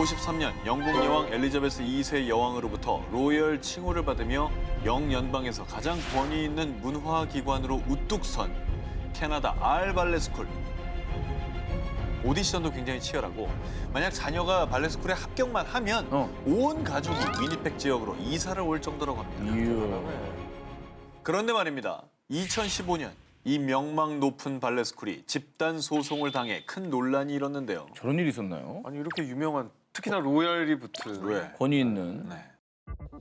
1953년 영국 여왕 엘리자베스 2세 여왕으로부터 로열 칭호를 받으며 영연방에서 가장 권위 있는 문화기관으로 우뚝 선 캐나다 발레스쿨. 오디션도 굉장히 치열하고 만약 자녀가 발레스쿨에 합격만 하면 온 가족이 위니펙 지역으로 이사를 올 정도라고 합니다. 그런데 말입니다. 2015년 이 명망 높은 발레스쿨이 집단 소송을 당해 큰 논란이 일었는데요. 저런 일이 있었나요? 아니 이렇게 유명한 특히나 로열이 붙은 왜? 권위 있는.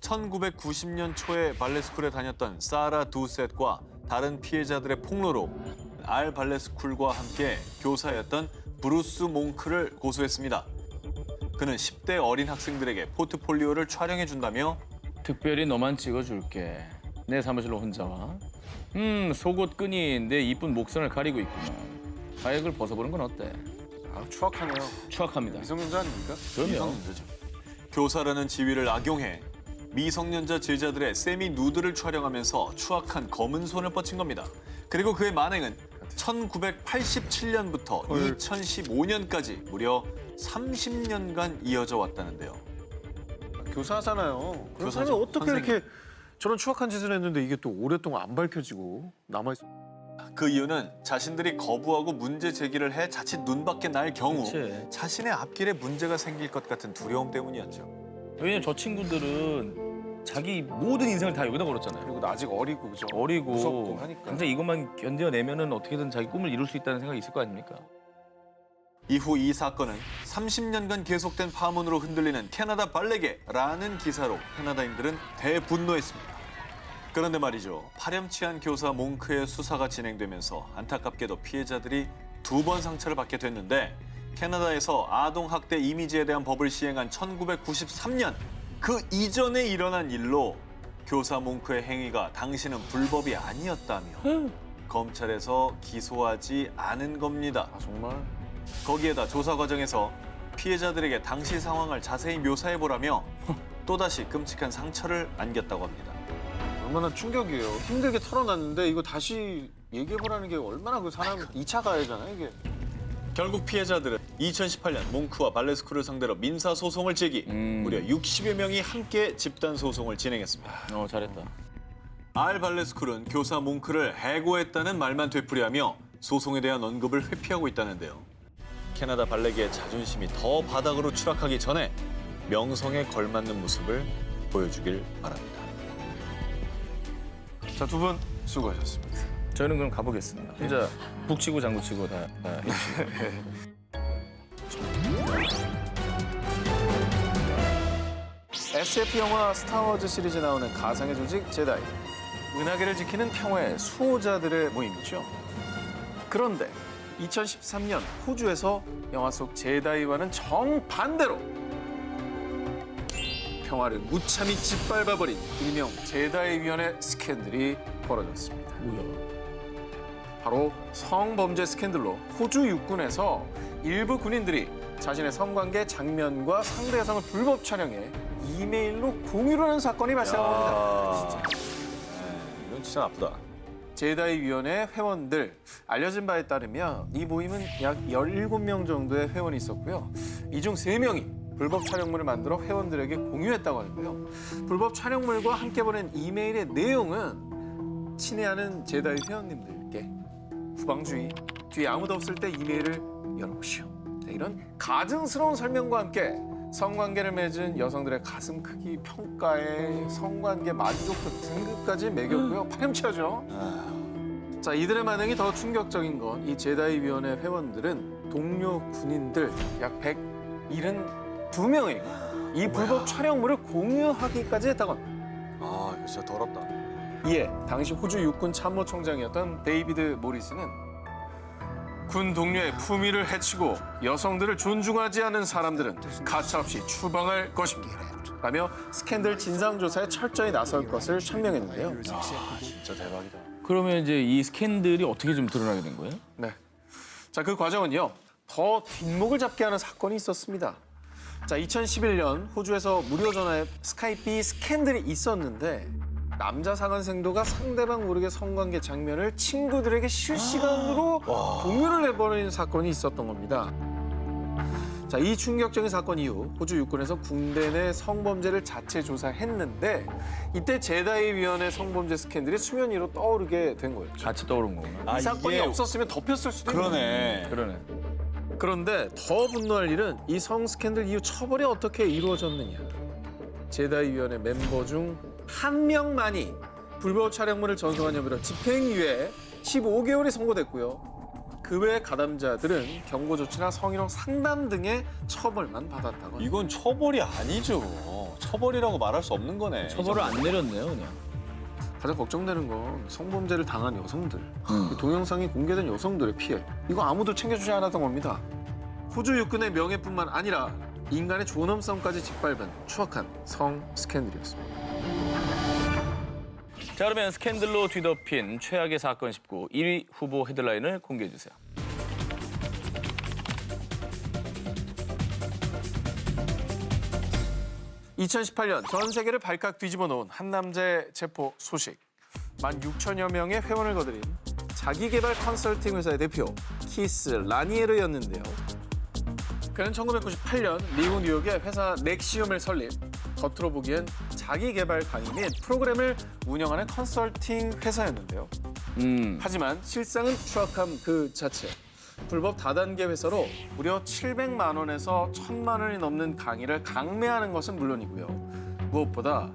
1990년 초에 발레스쿨에 다녔던 사라 두셋과 다른 피해자들의 폭로로 발레스쿨과 함께 교사였던 브루스 몽크를 고소했습니다. 그는 10대 어린 학생들에게 포트폴리오를 촬영해준다며 특별히 너만 찍어줄게. 내 사무실로 혼자 와. 속옷 끈이 내 이쁜 목선을 가리고 있구만. 가액을 벗어보는 건 어때? 아, 추악하네요. 추악합니다. 미성년자 아닙니까? 그럼요. 미성년자죠. 교사라는 지위를 악용해 미성년자 제자들의 세미 누드를 촬영하면서 추악한 검은 손을 뻗친 겁니다. 그리고 그의 만행은 1987년부터 2015년까지 무려 30년간 이어져 왔다는데요. 교사잖아요. 그런 교사죠. 사람이 어떻게 선생님. 이렇게 저런 추악한 짓을 했는데 이게 또 오랫동안 안 밝혀지고 남아있어. 그 이유는 자신들이 거부하고 문제 제기를 해 자칫 눈 밖에 날 경우 그치. 자신의 앞길에 문제가 생길 것 같은 두려움 때문이었죠. 왜냐면 저 친구들은 자기 모든 인생을 다 여기다 걸었잖아요. 그리고 아직 어리고 그죠? 어리고 무섭고 하니까. 당장 이것만 견뎌내면은 어떻게든 자기 꿈을 이룰 수 있다는 생각이 있을 거 아닙니까? 이후 이 사건은 30년간 계속된 파문으로 흔들리는 캐나다 발레계라는 기사로 캐나다인들은 대분노했습니다. 그런데 말이죠. 파렴치한 교사 몽크의 수사가 진행되면서 안타깝게도 피해자들이 2번 상처를 받게 됐는데 캐나다에서 아동학대 이미지에 대한 법을 시행한 1993년 그 이전에 일어난 일로 교사 몽크의 행위가 당시는 불법이 아니었다며 검찰에서 기소하지 않은 겁니다. 아 정말? 거기에다 조사 과정에서 피해자들에게 당시 상황을 자세히 묘사해보라며 또다시 끔찍한 상처를 안겼다고 합니다. 얼마나 충격이에요. 힘들게 털어놨는데 이거 다시 얘기해보라는 게 얼마나 그 사람 2차 가해잖아요 이게. 결국 피해자들은 2018년 몽크와 발레스쿨을 상대로 민사소송을 제기 무려 60여 명이 함께 집단소송을 진행했습니다. 잘했다. 발레스쿨은 교사 몽크를 해고했다는 말만 되풀이하며 소송에 대한 언급을 회피하고 있다는데요. 캐나다 발레계의 자존심이 더 바닥으로 추락하기 전에 명성에 걸맞는 모습을 보여주길 바랍니다. 자, 두 분 수고하셨습니다. 저희는 그럼 가보겠습니다. 혼자 북치고 장구치고 다 해주시고. SF 영화 스타워즈 시리즈 나오는 가상의 조직 제다이. 은하계를 지키는 평화의 수호자들의 모임이죠. 그런데 2013년 호주에서 영화 속 제다이와는 정반대로 평화를 무참히 짓밟아버린 일명 제다이 위원회 스캔들이 벌어졌습니다. 바로 성범죄 스캔들로 호주 육군에서 일부 군인들이 자신의 성관계 장면과 상대 여성을 불법 촬영해 이메일로 공유를 하는 사건이 발생한 겁니다. 이건 진짜 나쁘다. 제다이 위원회 회원들, 알려진 바에 따르면 이 모임은 약 17명 정도의 회원이 있었고요. 이 중 3명이 불법 촬영물을 만들어 회원들에게 공유했다고 하는데요. 불법 촬영물과 함께 보낸 이메일의 내용은 친애하는 제다이 회원님들께 후방주의, 뒤에 아무도 없을 때 이메일을 열어보시오. 이런 가증스러운 설명과 함께 성관계를 맺은 여성들의 가슴 크기 평가에 성관계 만족도 등급까지 매겼고요. 파렴치하죠. 자, 이들의 반응이 더 충격적인 건 이 제다이 위원회 회원들은 동료 군인들 약 172명에게 이 불법 촬영물을 공유하기까지 했다고 합니다. 아, 이거 진짜 더럽다. 이에 당시 호주 육군 참모총장이었던 데이비드 모리스는 군 동료의 품위를 해치고 여성들을 존중하지 않은 사람들은 가차없이 추방할 것입니다. 라며 스캔들 진상조사에 철저히 나설 것을 천명했는데요. 진짜 대박이다. 그러면 이제 이 스캔들이 어떻게 좀 드러나게 된 거예요? 네. 자, 그 과정은요. 더 뒷목을 잡게 하는 사건이 있었습니다. 자, 2011년 호주에서 무료 전화앱 스카이피 스캔들이 있었는데 남자 상한생도가 상대방 모르게 성관계 장면을 친구들에게 실시간으로 공유를 해버리는 사건이 있었던 겁니다. 자, 이 충격적인 사건 이후 호주 육군에서 군대 내 성범죄를 자체 조사했는데 이때 제다이 위원회 성범죄 스캔들이 수면 위로 떠오르게 된 거예요. 같이 떠오른 거구나. 이 사건이 없었으면 덮였을 수도 있는 거예요. 그러네. 그러네. 그런데 더 분노할 일은 이 성 스캔들 이후 처벌이 어떻게 이루어졌느냐. 제다이 위원회 멤버 중 한 명만이 불법 촬영물을 전송한 혐의로 집행유예 15개월이 선고됐고요. 그 외 가담자들은 경고 조치나 성희롱 상담 등의 처벌만 받았다고 합니다. 이건 처벌이 아니죠. 처벌이라고 말할 수 없는 거네. 처벌을 안 내렸네요, 그냥. 가장 걱정되는 건 성범죄를 당한 여성들, 그 동영상이 공개된 여성들의 피해. 이거 아무도 챙겨주지 않았던 겁니다. 호주 육군의 명예뿐만 아니라 인간의 존엄성까지 짓밟은 추악한 성 스캔들이었습니다. 자, 그러면 스캔들로 뒤덮인 최악의 사건 19 1위 후보 헤드라인을 공개해 주세요. (2018년) 전 세계를 발칵 뒤집어 놓은 한 남자의 체포 소식. 16,000여 명의 회원을 거느린 자기개발 컨설팅 회사의 대표 키스 라니에르였는데요. 그는 1998년 미국 뉴욕의 회사 넥시움을 설립. 겉으로 보기엔 자기개발 강의 및 프로그램을 운영하는 컨설팅 회사였는데요. 하지만 실상은 추악함 그 자체. 불법 다단계 회사로 무려 700만 원에서 1,000만 원이 넘는 강의를 강매하는 것은 물론이고요. 무엇보다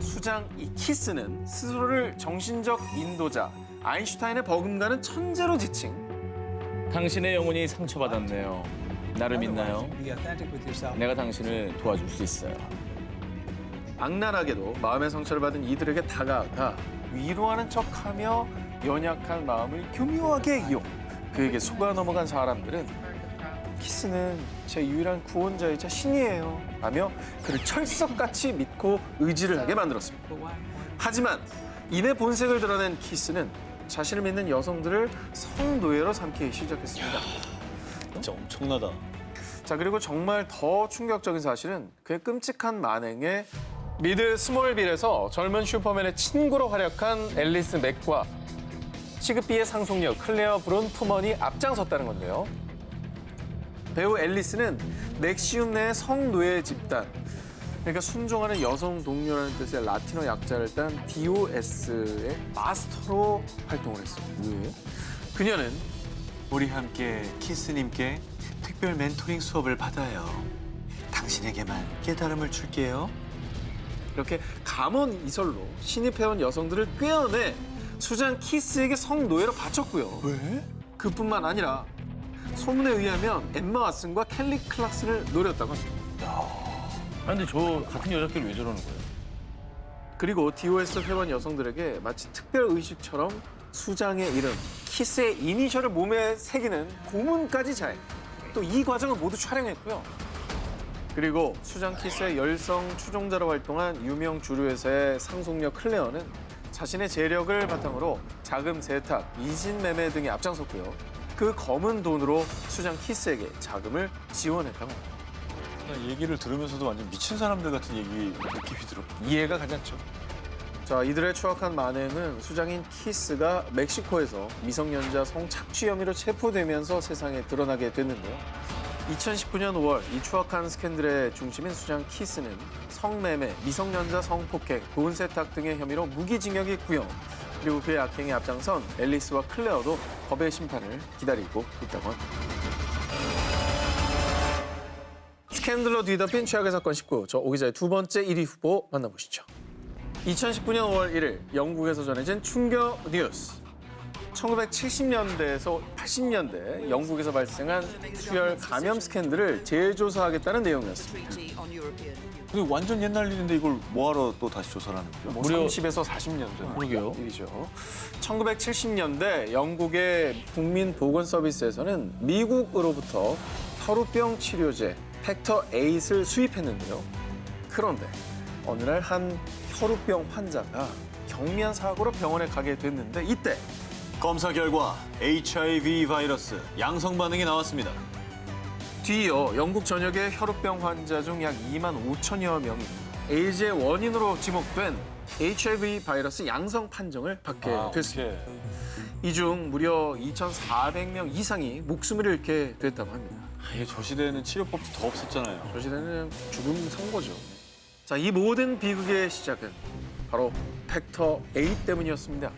수장 이 키스는 스스로를 정신적 인도자, 아인슈타인의 버금가는 천재로 지칭. 당신의 영혼이 상처받았네요. 나를 믿나요? 내가 당신을 도와줄 수 있어요. 악랄하게도 마음의 상처를 받은 이들에게 다가가 위로하는 척하며 연약한 마음을 교묘하게 이용. 그에게 속아 넘어간 사람들은 키스는 제 유일한 구원자이자 신이에요 라며 그를 철석같이 믿고 의지를 하게 만들었습니다. 하지만 이내 본색을 드러낸 키스는 자신을 믿는 여성들을 성노예로 삼기 시작했습니다. 진짜 엄청나다. 자, 그리고 정말 더 충격적인 사실은 그의 끔찍한 만행에 미드 스몰빌에서 젊은 슈퍼맨의 친구로 활약한 앨리스 맥과 시급비의 상속녀 클레어 브론 푸먼이 앞장섰다는 건데요. 배우 앨리스는 넥시움 내 성노예 집단, 그러니까 순종하는 여성 동료라는 뜻의 라틴어 약자를 딴 DOS의 마스터로 활동을 했습니다. 왜? 그녀는 우리 함께 키스님께 특별 멘토링 수업을 받아요. 당신에게만 깨달음을 줄게요. 이렇게 감언 이설로 신입해온 여성들을 꿰어내 수장 키스에게 성노예로 바쳤고요. 왜? 그뿐만 아니라 소문에 의하면 엠마 왓슨과 켈리 클락슨을 노렸다고 합니다. 근데 저 같은 여자끼리 왜 저러는 거예요? 그리고 DOS 회원 여성들에게 마치 특별 의식처럼 수장의 이름, 키스의 이니셜을 몸에 새기는 고문까지 자해. 또 이 과정을 모두 촬영했고요. 그리고 수장 키스의 열성 추종자로 활동한 유명 주류회사의 상속녀 클레어는 자신의 재력을 바탕으로 자금 세탁, 이진 매매 등에 앞장섰고요. 그 검은 돈으로 수장 키스에게 자금을 지원했다고 합니다. 얘기를 들으면서도 완전 미친 사람들 같은 느낌이 들어. 이해가 가잖죠. 자, 이들의 추악한 만행은 수장인 키스가 멕시코에서 미성년자 성착취 혐의로 체포되면서 세상에 드러나게 됐는데요. 2019년 5월 이 추악한 스캔들의 중심인 수장 키스는 성매매, 미성년자 성폭행, 돈 세탁 등의 혐의로 무기징역이 구형. 그리고 그의 악행에 앞장선 앨리스와 클레어도 법의 심판을 기다리고 있다고 합니다. 스캔들로 뒤덮인 최악의 사건 19. 저 오 기자의 두 번째 1위 후보 만나보시죠. 2019년 5월 1일 영국에서 전해진 충격 뉴스. 1970년대에서 80년대 영국에서 발생한 수혈 감염 스캔들을 재조사하겠다는 내용이었습니다. 근데 완전 옛날 일인데 이걸 뭐하러 또 다시 조사를 하는 거죠? 무려 30에서 40년 전 그러게요. 일이죠. 1970년대 영국의 국민보건서비스에서는 미국으로부터 혈우병 치료제 팩터 8을 수입했는데요. 그런데 어느 날 한 혈우병 환자가 경미한 사고로 병원에 가게 됐는데 이때 검사 결과 HIV 바이러스 양성 반응이 나왔습니다. 뒤이어 영국 전역의 혈우병 환자 중 약 2만 5천여 명이 에이즈의 원인으로 지목된 HIV 바이러스 양성 판정을 받게 됐습니다. 이 중 무려 2,400명 이상이 목숨을 잃게 됐다고 합니다. 이게 저 시대에는 치료법도 더 없었잖아요. 저 시대는 죽음 선고죠. 자, 이 모든 비극의 시작은 바로 팩터 8 때문이었습니다.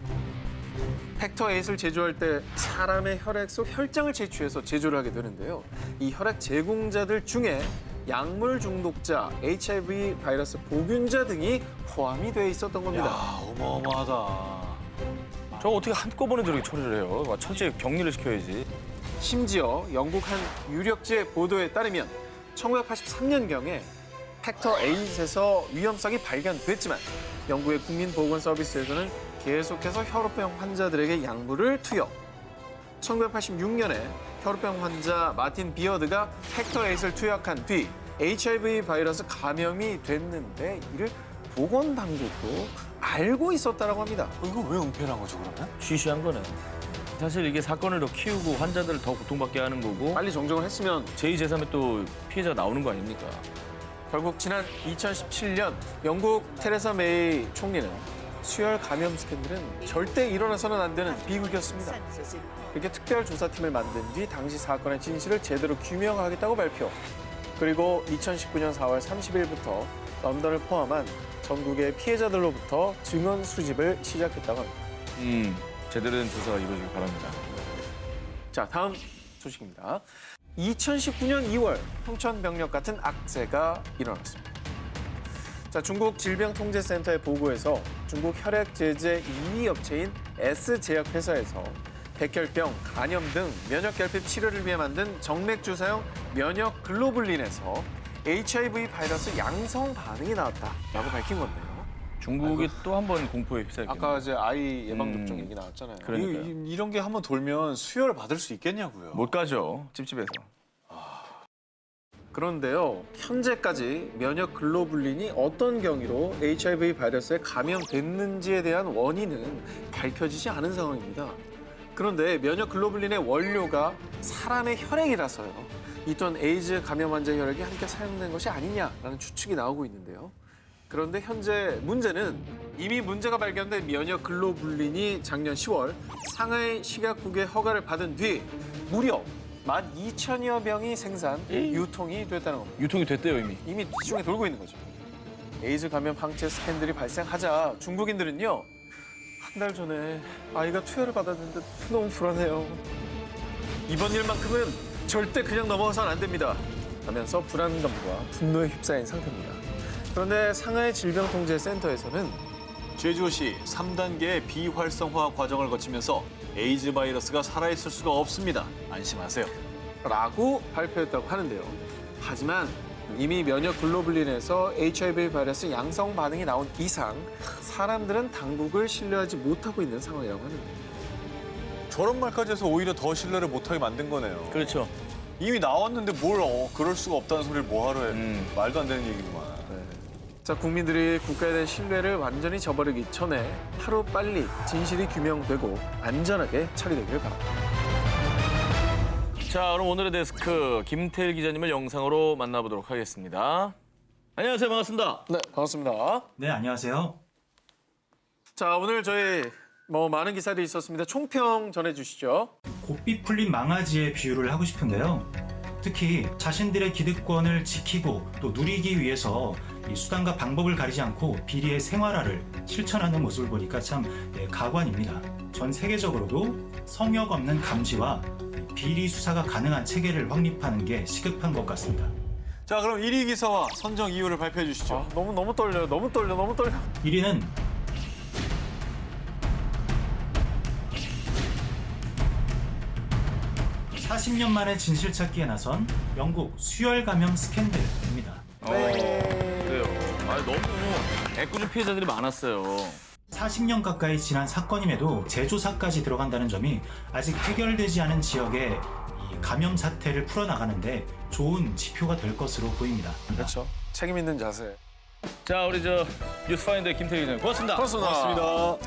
팩터 8을 제조할 때 사람의 혈액 속 혈장을 채취해서 제조를 하게 되는데요. 이 혈액 제공자들 중에 약물 중독자, HIV 바이러스 보균자 등이 포함이 돼 있었던 겁니다. 야, 어마어마하다. 저거 어떻게 한꺼번에 저렇게 처리를 해요? 와, 철저히 격리를 시켜야지. 심지어 영국 한 유력지의 보도에 따르면 1983년경에 팩터 8에서 위험성이 발견됐지만 영국의 국민보건서비스에서는 계속해서 혈우병 환자들에게 약물을 투여. 1986년에 혈우병 환자 마틴 비어드가 팩터 8을 투약한 뒤 HIV 바이러스 감염이 됐는데 이를 보건당국도 알고 있었다고 합니다. 이거 왜 은폐를 한 거죠, 그러면? 쉬쉬한 거네. 사실 이게 사건을 더 키우고 환자들을 더 고통받게 하는 거고 빨리 정정을 했으면 제2, 제3의 또 피해자가 나오는 거 아닙니까? 결국 지난 2017년 영국 테레사 메이 총리는 수혈 감염 스캔들은 절대 일어나서는 안 되는 비극이었습니다. 이렇게 특별조사팀을 만든 뒤 당시 사건의 진실을 제대로 규명하겠다고 발표. 그리고 2019년 4월 30일부터 런던을 포함한 전국의 피해자들로부터 증언 수집을 시작했다고 합니다. 제대로 된 조사가 이루어지길 바랍니다. 자, 다음 소식입니다. 2019년 2월 평천병력 같은 악재가 일어났습니다. 자, 중국 질병통제센터의 보고에서 중국 혈액 제제 2위 업체인 S제약회사에서 백혈병, 간염 등 면역 결핍 치료를 위해 만든 정맥 주사용 면역 글로불린에서 HIV 바이러스 양성 반응이 나왔다라고 밝힌 건데요. 중국이 또 한 번 공포에 휩싸였겠네요. 아까 이제 아이 예방 접종 얘기 나왔잖아요. 그러니까요. 이런 게 한번 돌면 수혈을 받을 수 있겠냐고요. 못 가죠, 찝찝해서. 그런데요, 현재까지 면역 글로불린이 어떤 경위로 HIV 바이러스에 감염됐는지에 대한 원인은 밝혀지지 않은 상황입니다. 그런데 면역 글로불린의 원료가 사람의 혈액이라서요. 이 또한 에이즈 감염 환자 혈액이 함께 사용된 것이 아니냐라는 추측이 나오고 있는데요. 그런데 현재 문제는 이미 문제가 발견된 면역 글로불린이 작년 10월 상하이 식약국의 허가를 받은 뒤 무려 12,000여 병이 생산, 유통이 됐다는 겁니다. 유통이 됐대요, 이미. 이미 시중에 돌고 있는 거죠. 에이즈 감염 항체 스캔들이 발생하자 중국인들은요. 한 달 전에 아이가 투여를 받았는데 너무 불안해요. 이번 일만큼은 절대 그냥 넘어가서는 안 됩니다. 하면서 불안감과 분노에 휩싸인 상태입니다. 그런데 상하이 질병통제센터에서는 제주시 3단계의 비활성화 과정을 거치면서 에이즈 바이러스가 살아있을 수가 없습니다. 안심하세요. 라고 발표했다고 하는데요. 하지만 이미 면역 글로불린에서 HIV 바이러스 양성 반응이 나온 이상 사람들은 당국을 신뢰하지 못하고 있는 상황이라고 하는데요. 저런 말까지 해서 오히려 더 신뢰를 못하게 만든 거네요. 그렇죠. 이미 나왔는데 뭘 그럴 수가 없다는 소리를 뭐하러 해. 말도 안 되는 얘기구만. 자, 국민들이 국가에 대한 신뢰를 완전히 저버리기 전에 하루빨리 진실이 규명되고 안전하게 처리되길 바랍니다. 자, 그럼 오늘의 데스크 김태일 기자님을 영상으로 만나보도록 하겠습니다. 안녕하세요, 반갑습니다. 네, 반갑습니다. 네, 안녕하세요. 자, 오늘 저희 많은 기사들이 있었습니다. 총평 전해주시죠. 고삐 풀린 망아지의 비유를 하고 싶은데요. 특히 자신들의 기득권을 지키고 또 누리기 위해서 이 수단과 방법을 가리지 않고 비리의 생활화를 실천하는 모습을 보니까 참 가관입니다. 전 세계적으로도 성역 없는 감시와 비리 수사가 가능한 체계를 확립하는 게 시급한 것 같습니다. 자, 그럼 1위 기사와 선정 이유를 발표해 주시죠. 너무 떨려요. 너무 떨려. 1위는 40년 만에 진실 찾기에 나선 영국 수혈 감염 스캔들입니다. 그래요. 너무 애꿎은 피해자들이 많았어요. 40년 가까이 지난 사건임에도 재조사까지 들어간다는 점이 아직 해결되지 않은 지역의 이 감염 사태를 풀어나가는데 좋은 지표가 될 것으로 보입니다. 그렇죠. 책임 있는 자세. 자, 우리 뉴스파인더의 김태일 기자님 고맙습니다. 고맙습니다.